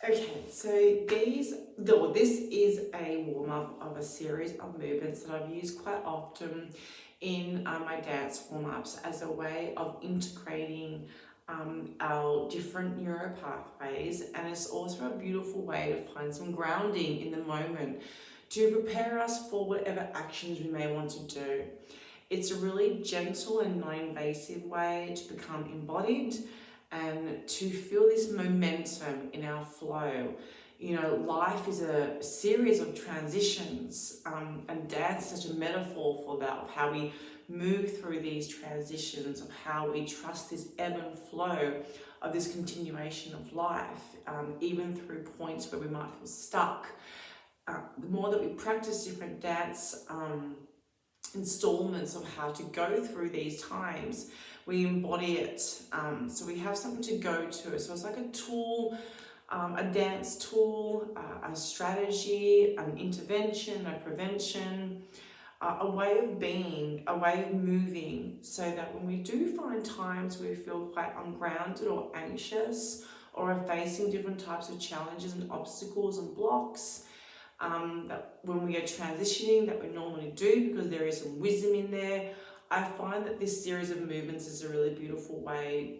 Okay, so this is a warm-up of a series of movements that I've used quite often in my dance warm-ups as a way of integrating our different neuro pathways, and it's also a beautiful way to find some grounding in the moment to prepare us for whatever actions we may want to do. It's a really gentle and non-invasive way to become embodied and to feel this momentum in our flow. You know, life is a series of transitions, and dance is such a metaphor for that, of how we move through these transitions, of how we trust this ebb and flow of this continuation of life, even through points where we might feel stuck. The more that we practice different dance installments of how to go through these times, we embody it. So we have something to go to. So it's like a tool, a dance tool, a strategy, an intervention, a prevention, a way of being, a way of moving, so that when we do find times where we feel quite ungrounded or anxious, or are facing different types of challenges and obstacles and blocks, that when we are transitioning, that we normally do, because there is some wisdom in there, I find that this series of movements is a really beautiful way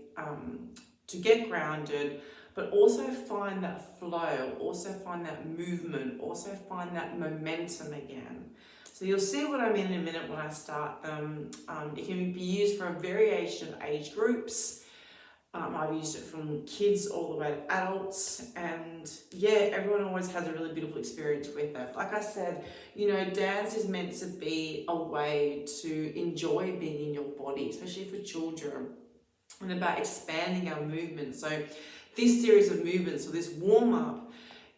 to get grounded, but also find that flow, also find that movement, also find that momentum again. So you'll see what I mean in a minute when I start them. It can be used for a variation of age groups. I've used it from kids all the way to adults, and yeah, everyone always has a really beautiful experience with it. Like I said, you know, dance is meant to be a way to enjoy being in your body, especially for children, and about expanding our movement. So this series of movements, or this warm-up,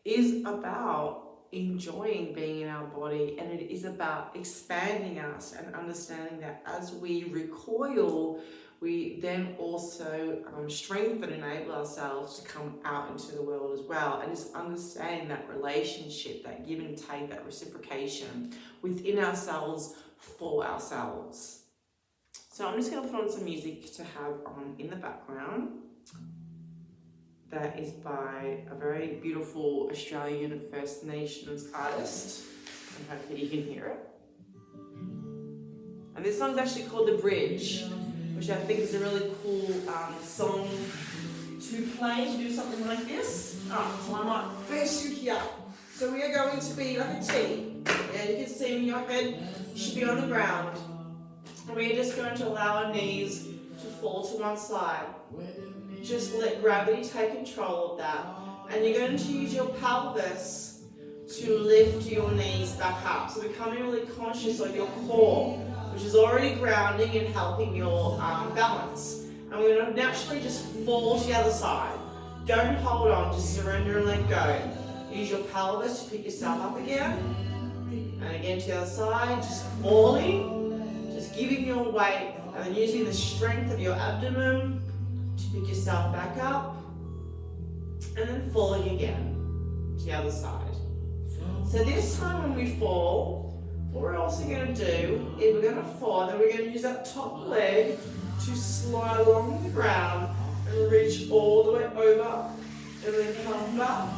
is about enjoying being in our body, and it is about expanding us and understanding that as we recoil, we then also strengthen and enable ourselves to come out into the world as well, and just understanding that relationship, that give and take, that reciprocation within ourselves for ourselves. So I'm just going to put on some music to have on in the background. That is by a very beautiful Australian First Nations artist, and hopefully you can hear it. And this song's actually called The Bridge, which I think is a really cool song to play, to do something like this. Alright, so I might first you here. So we are going to be like a T, and you can see me, your head should be on the ground. And we're just going to allow our knees to fall to one side. Just let gravity take control of that. And you're going to use your pelvis to lift your knees back up. So becoming really conscious of your core, which is already grounding and helping your balance. And we're going to naturally just fall to the other side. Don't hold on, just surrender and let go. Use your pelvis to pick yourself up again. And again to the other side, just falling, just giving your weight, and then using the strength of your abdomen to pick yourself back up, and then falling again to the other side. So this time when we fall, what we're also going to do is we're going to fall, then we're going to use that top leg to slide along the ground and reach all the way over, and then come back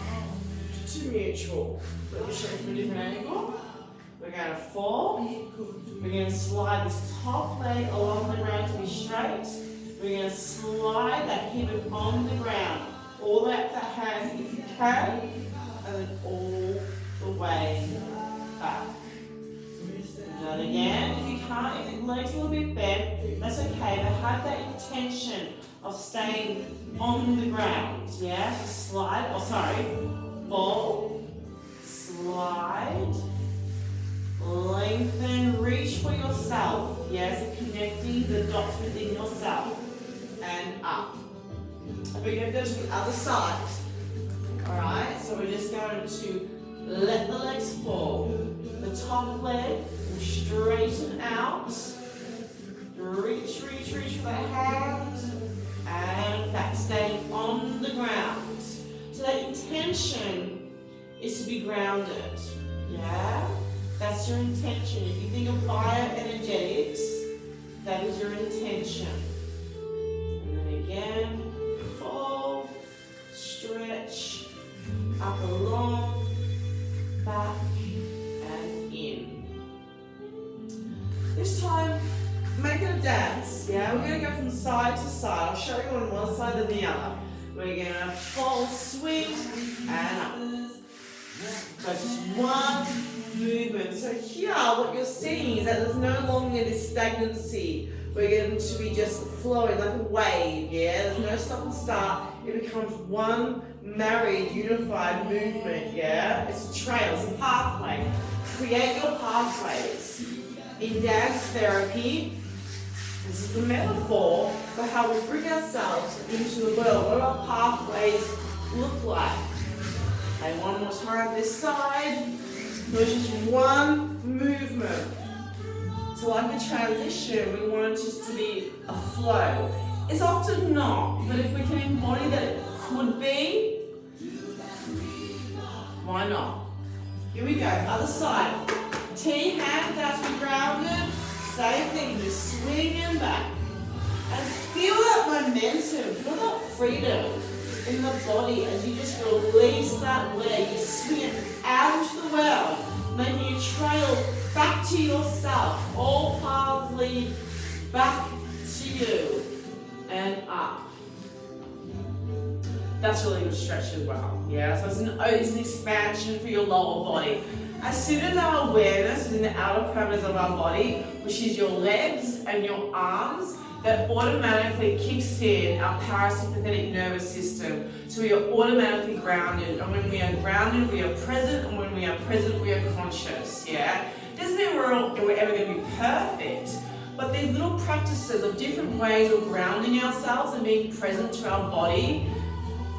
to neutral. Let me show you from a different angle. We're going to fall, we're going to slide this top leg along the ground to be straight. We're going to slide that hip on the ground, all the way up that hand if you can, and then all the way back. Do it again. If you can't, if the leg's a little bit bent, that's okay, but have that intention of staying on the ground. Yeah, so slide, fall, slide, lengthen, reach for yourself. Yeah, so connecting the dots within yourself. And up. And we're going to go to the other side. Alright, so we're just going to let the legs fall. The top leg will straighten out. Reach for the hand. And back, staying on the ground. So that intention is to be grounded. Yeah? That's your intention. If you think of bioenergetics, that is your intention. And then again, fall, stretch, up along, back and in. This time, make it a dance, yeah? We're going to go from side to side. I'll show you on one side and the other. We're going to false swing and up. So just one movement. So here, what you're seeing is that there's no longer this stagnancy. We're going to be just flowing like a wave, yeah? There's no stop and start. It becomes one married, unified movement, yeah? It's a trail, it's a pathway. Create your pathways. In dance therapy, this is the metaphor for how we bring ourselves into the world. What do our pathways look like? Okay, one more time this side. So it's just one movement. So like a transition, we want it just to be a flow. It's often not, but if we can embody that it could be, why not? Here we go, other side. T, hands out to be grounded. Same thing, just swinging back. And feel that momentum, feel that freedom in the body as you just release that leg. You swing it out into the world, making a trail back to yourself. All paths lead back to you and up. That's really good stretch as well. Yeah, so it's an expansion for your lower body. As soon as our awareness is in the outer parameters of our body, which is your legs and your arms, that automatically kicks in our parasympathetic nervous system. So we are automatically grounded. And when we are grounded, we are present. And when we are present, we are conscious. Yeah? Doesn't mean we're ever going to be perfect. But these little practices of different ways of grounding ourselves and being present to our body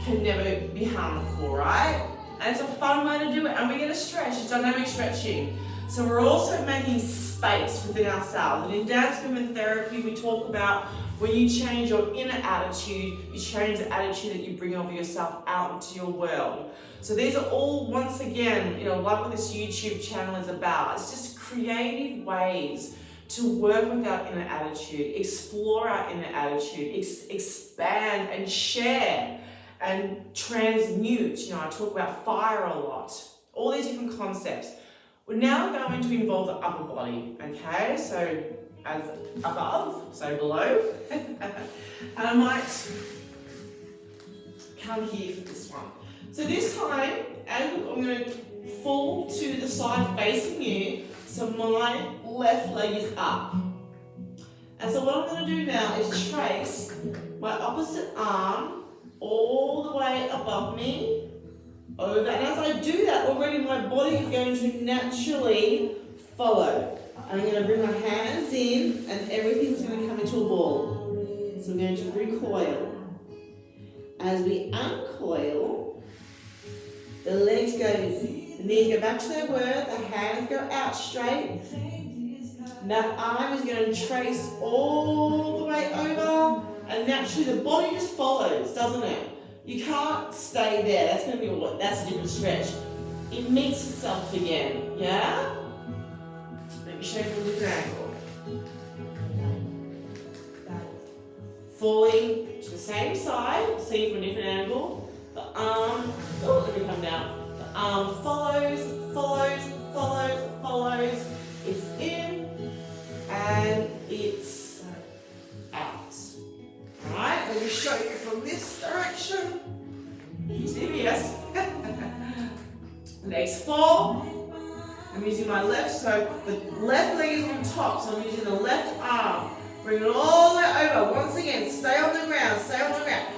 can never be harmful, right? And it's a fun way to do it. And we're going to stretch. It's dynamic stretching. So we're also making space within ourselves. And in dance movement therapy, we talk about when you change your inner attitude, you change the attitude that you bring of yourself out into your world. So these are all, once again, like what this YouTube channel is about. It's just creative ways to work with our inner attitude, explore our inner attitude, expand and share and transmute. I talk about fire a lot. All these different concepts. We're now going to involve the upper body, okay? So as above, so below. And I might come here for this one. So this time, I'm going to fall to the side facing you, so my left leg is up. And so what I'm going to do now is trace my opposite arm all the way above me, over, and as I do that, already my body is going to naturally follow. And I'm going to bring my hands in, and everything's going to come into a ball. So I'm going to recoil. As we uncoil, the legs go, the knees go back to their word, the hands go out straight. And that arm is going to trace all the way over, and naturally the body just follows, doesn't it? You can't stay there. That's going to be that's a different stretch. It meets itself again, yeah? Let me show you from a different angle. Falling to the same side, see from a different angle. The arm, let me come down. The arm follows, follows, follows, follows. It's in and it's out. Alright, let me show you from this direction. Yes. Legs fall. I'm using my left, so the left leg is on top, so I'm using the left arm. Bring it all the way over. Once again, stay on the ground, stay on the ground.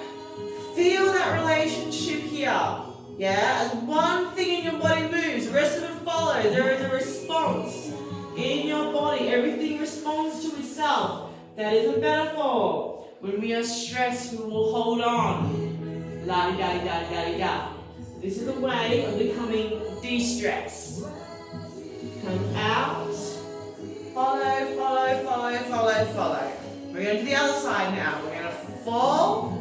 Feel that relationship here. Yeah, as one thing in your body moves, the rest of it follows. There is a response in your body. Everything responds to itself. That is a metaphor. When we are stressed, we will hold on. La-di-da-di-da-di-da-di-da. This is a way of becoming de-stressed. Come out. Follow, follow, follow, follow, follow. We're going to the other side now. We're going to fall.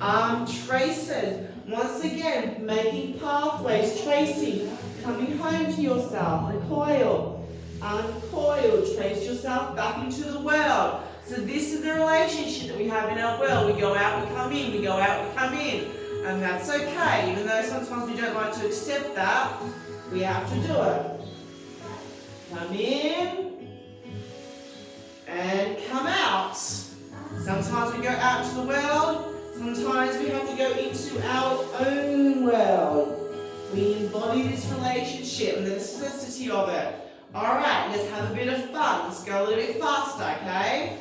Arm traces. Once again, making pathways, tracing, coming home to yourself. Recoil. Uncoil. Trace yourself back into the world. So this is the relationship that we have in our world. We go out, we come in. We go out, we come in. And that's okay. Even though sometimes we don't like to accept that, we have to do it. Come in and come out. Sometimes we go out to the world, sometimes we have to go into our own world. We embody this relationship and the necessity of it. Alright, let's have a bit of fun. Let's go a little bit faster, okay?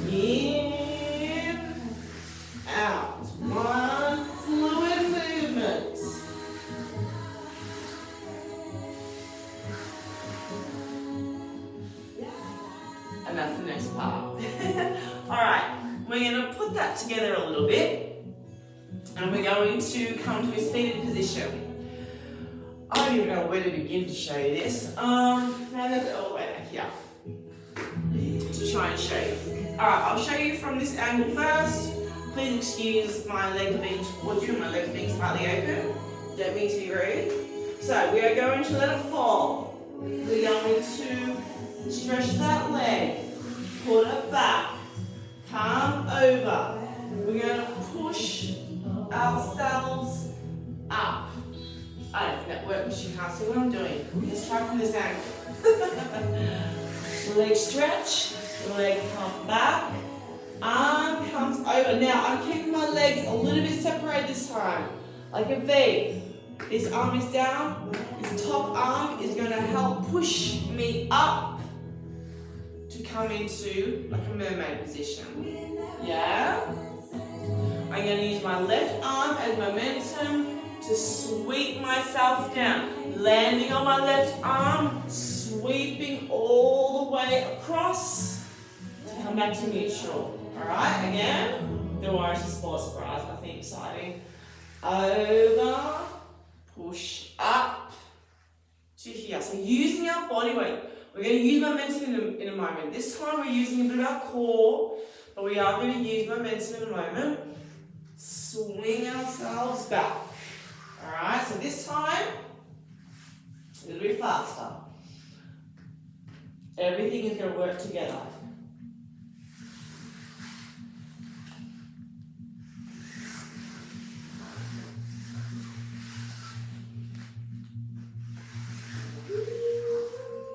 In, out. One fluid movement. And that's the next part. Alright, we're going to put that together a little bit. And we're going to come to a seated position. I don't even know where to begin to show you this. Now let's go all the way back here to try and show you. Alright, I'll show you from this angle first. Please excuse my legs being towards you and my legs being slightly open. Don't mean to be rude. So we are going to let it fall. We're going to stretch that leg, put it back, come over. We're going to push ourselves up. I don't think that works because you can't see what I'm doing. Let's try from this angle. Leg stretch, leg come back, arm comes over. Now I'm keeping my legs a little bit separated this time, like a V. This arm is down, this top arm is going to help push me up to come into like a mermaid position. Yeah? I'm going to use my left arm as momentum to sweep myself down. Landing on my left arm, sweeping all the way across to come back to neutral. Alright, again, don't worry, it's a sports bras, nothing exciting. Over, push up to here. So using our body weight, we're going to use momentum in a moment. This time we're using a bit of our core, but we are going to use momentum in a moment. Swing ourselves back. Alright, so this time, a little bit faster. Everything is going to work together.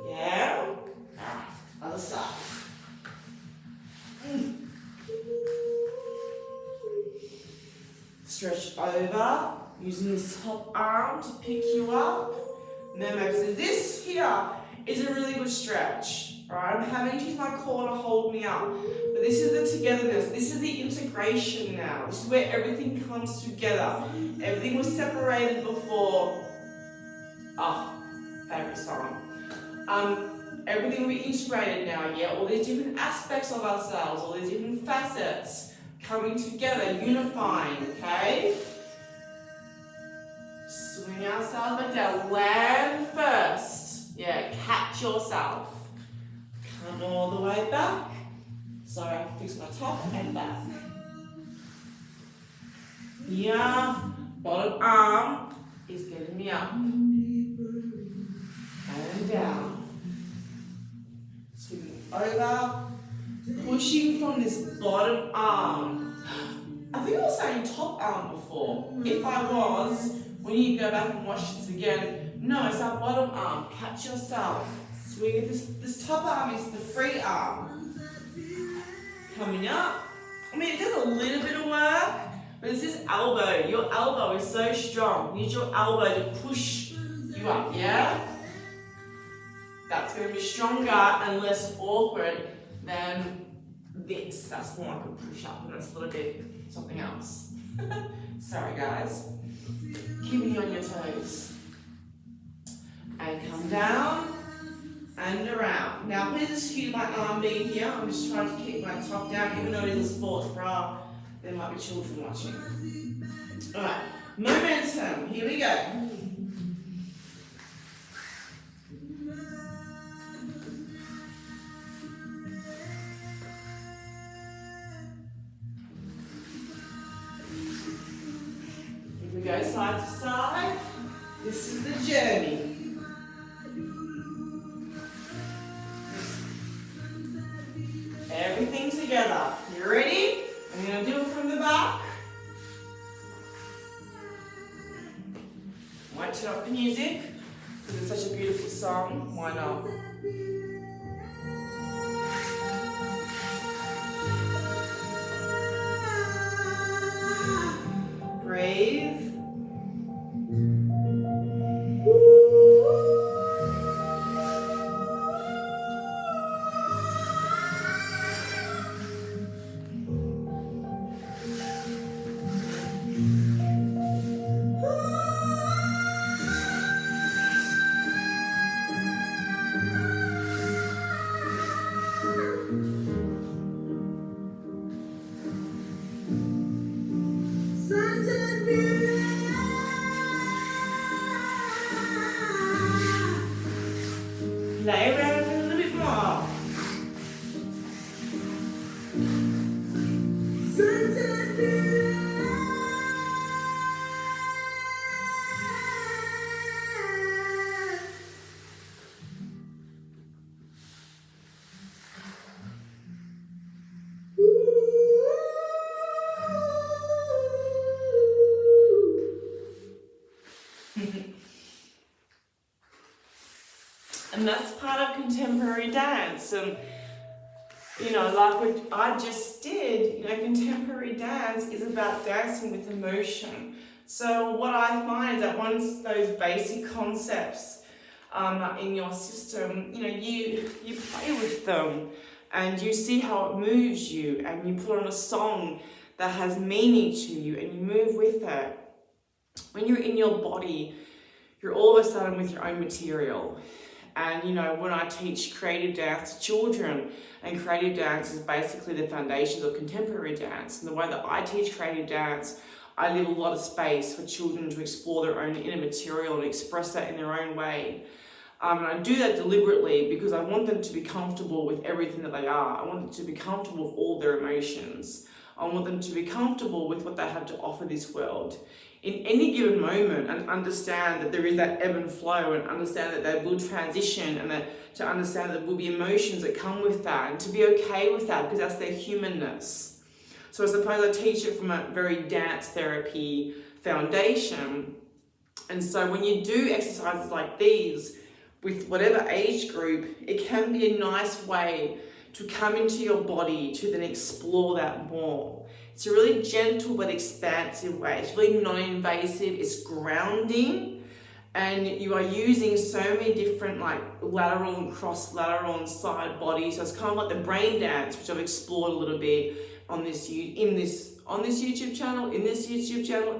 Yeah? Alright, other side. Stretch over, using this top arm to pick you up. Mermaid. So this here is a really good stretch. Alright, I'm having to use my core to hold me up. But this is the togetherness. This is the integration now. This is where everything comes together. Everything was separated before. Favorite song. Everything will be integrated now, yeah? All these different aspects of ourselves, all these different facets coming together, unifying, okay? Swing ourselves back down. Land first. Yeah, catch yourself. Come all the way back. Sorry, I fix my top and back. Here, bottom arm is getting me up. And down. Swing over. Pushing from this bottom arm. I think I was saying top arm before. If I was, when you go back and watch this again, no, it's our bottom arm. Catch yourself. Swing. This top arm is the free arm. Coming up. I mean, it does a little bit of work, but it's this elbow. Your elbow is so strong. Use your elbow to push you up, yeah? That's going to be stronger and less awkward than this. That's more like a push-up, and that's a little bit something else. Sorry, guys. Keep me on your toes. And come down and around. Now, please excuse my arm being here. I'm just trying to keep my top down, even though it is a sports bra. There might be children watching. All right, momentum. Here we go. Go side to side. This is the journey. Everything together. You ready? I'm going to do it from the back. Might turn up the music because it's such a beautiful song. Why not? Breathe. Play around a little bit more. And that's part of contemporary dance. And you know, like what I just did, you know, contemporary dance is about dancing with emotion. So what I find is that once those basic concepts are in your system, you know, you play with them and you see how it moves you, and you put on a song that has meaning to you and you move with it. When you're in your body, you're all of a sudden with your own material. And you know, when I teach creative dance to children, and creative dance is basically the foundations of contemporary dance, and the way that I teach creative dance, I leave a lot of space for children to explore their own inner material and express that in their own way. And I do that deliberately because I want them to be comfortable with everything that they are. I want them to be comfortable with all their emotions. I want them to be comfortable with what they have to offer this world in any given moment, and understand that there is that ebb and flow, and understand that they will transition, and that to understand that there will be emotions that come with that, and to be okay with that because that's their humanness. So I suppose I teach it from a very dance therapy foundation. And so when you do exercises like these with whatever age group, it can be a nice way to come into your body to then explore that more. It's a really gentle but expansive way. It's really non-invasive, it's grounding, and you are using so many different like lateral and cross-lateral and side bodies. So it's kind of like the brain dance, which I've explored a little bit on this YouTube channel,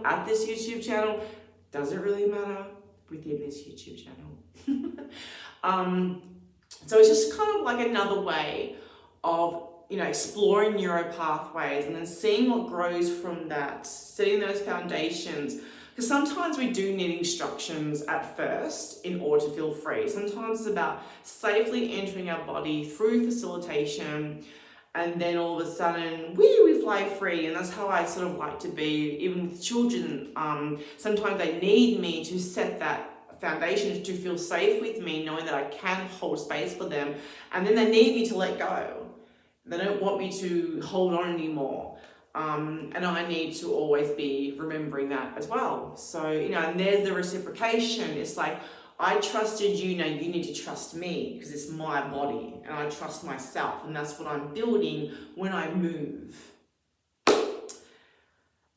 at this YouTube channel. Doesn't really matter within this YouTube channel. So it's just kind of like another way of, you know, exploring neuro pathways and then seeing what grows from that, setting those foundations. Because sometimes we do need instructions at first in order to feel free. Sometimes it's about safely entering our body through facilitation, and then all of a sudden, we fly free. And that's how I sort of like to be, even with children. Sometimes they need me to set that foundation to feel safe with me, knowing that I can hold space for them. And then they need me to let go. They don't want me to hold on anymore. And I need to always be remembering that as well. So, you know, and there's the reciprocation. It's like, I trusted you, now you need to trust me because it's my body, and I trust myself, and that's what I'm building when I move.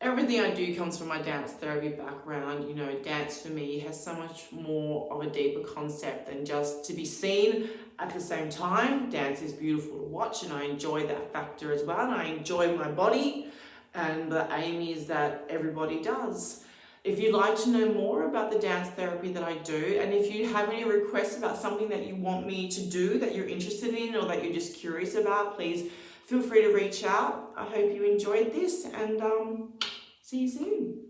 Everything I do comes from my dance therapy background. You know, dance for me has so much more of a deeper concept than just to be seen. At the same time, dance is beautiful to watch, and I enjoy that factor as well. And I enjoy my body, and the aim is that everybody does. If you'd like to know more about the dance therapy that I do, and if you have any requests about something that you want me to do, that you're interested in, or that you're just curious about, please feel free to reach out. I hope you enjoyed this, and see you soon.